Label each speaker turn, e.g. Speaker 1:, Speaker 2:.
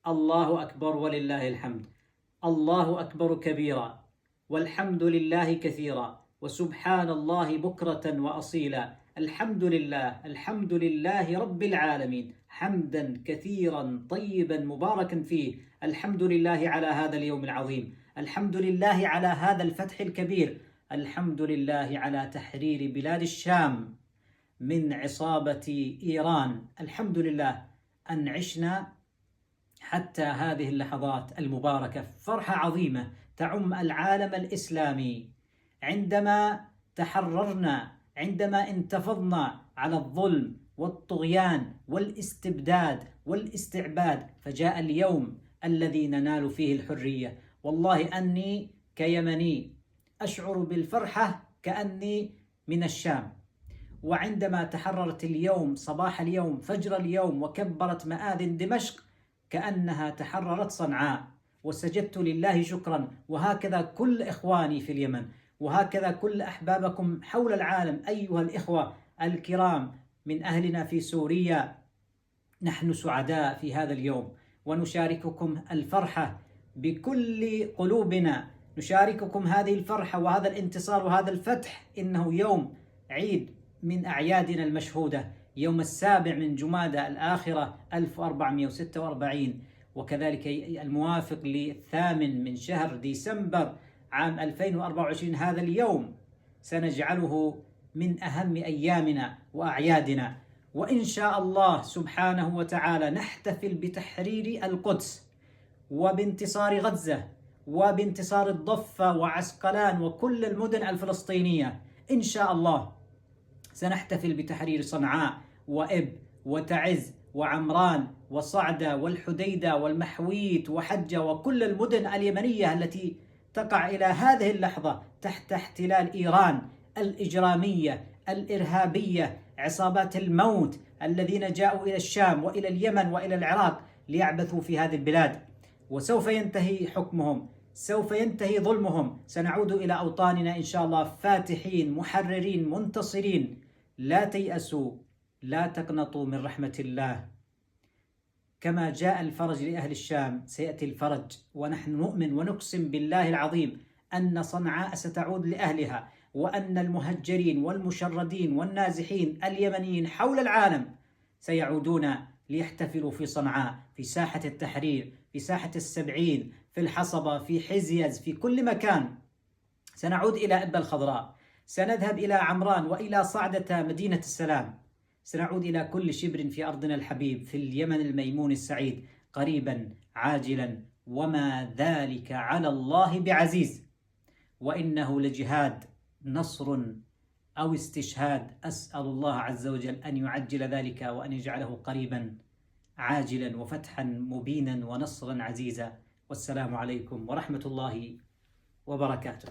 Speaker 1: الله أكبر ولله الحمد. الله أكبر كبيرا، والحمد لله كثيرا، وسبحان الله بكرة وأصيلا. الحمد لله رب العالمين، حمدا كثيرا طيبا مباركا فيه. الحمد لله على هذا اليوم العظيم، الحمد لله على هذا الفتح الكبير، الحمد لله على تحرير بلاد الشام من عصابة إيران. الحمد لله أن عشنا حتى هذه اللحظات المباركة. فرحة عظيمة تعم العالم الإسلامي عندما تحررنا، عندما انتفضنا على الظلم والطغيان والاستبداد والاستعباد، فجاء اليوم الذي ننال فيه الحرية. والله أني كيمني أشعر بالفرحة كأني من الشام. وعندما تحررت اليوم صباح اليوم فجر اليوم وكبرت مآذن دمشق كأنها تحررت صنعاء، وسجدت لله شكرا. وهكذا كل إخواني في اليمن، وهكذا كل أحبابكم حول العالم أيها الإخوة الكرام من أهلنا في سوريا. نحن سعداء في هذا اليوم ونشارككم الفرحة بكل قلوبنا، نشارككم هذه الفرحة وهذا الانتصار وهذا الفتح. إنه يوم عيد من أعيادنا المشهودة، يوم 7 من جمادى الآخرة 1446، وكذلك الموافق ل8 من شهر ديسمبر عام 2024. هذا اليوم سنجعله من أهم أيامنا وأعيادنا، وإن شاء الله سبحانه وتعالى نحتفل بتحرير القدس وبانتصار غزة وبانتصار الضفة وعسقلان وكل المدن الفلسطينية. إن شاء الله سنحتفل بتحرير صنعاء وإب وتعز وعمران وصعدة والحديدة والمحويت وحجة وكل المدن اليمنية التي تقع إلى هذه اللحظة تحت احتلال إيران الإجرامية الإرهابية، عصابات الموت الذين جاءوا إلى الشام وإلى اليمن وإلى العراق ليعبثوا في هذه البلاد. وسوف ينتهي حكمهم، سوف ينتهي ظلمهم، سنعود إلى أوطاننا إن شاء الله فاتحين محررين منتصرين. لا تيأسوا، لا تقنطوا من رحمة الله. كما جاء الفرج لأهل الشام سيأتي الفرج، ونحن نؤمن ونقسم بالله العظيم أن صنعاء ستعود لأهلها، وأن المهجرين والمشردين والنازحين اليمنيين حول العالم سيعودون ليحتفلوا في صنعاء، في ساحة التحرير، في ساحة السبعين، في الحصبة، في حزيز، في كل مكان. سنعود إلى إبا الخضراء، سنذهب إلى عمران وإلى صعدة مدينة السلام، سنعود إلى كل شبر في أرضنا الحبيب في اليمن الميمون السعيد قريبا عاجلا، وما ذلك على الله بعزيز. وإنه لجهاد، نصر أو استشهاد. أسأل الله عز وجل أن يعجل ذلك وأن يجعله قريبا عاجلا وفتحا مبينا ونصرا عزيزا. والسلام عليكم ورحمة الله وبركاته.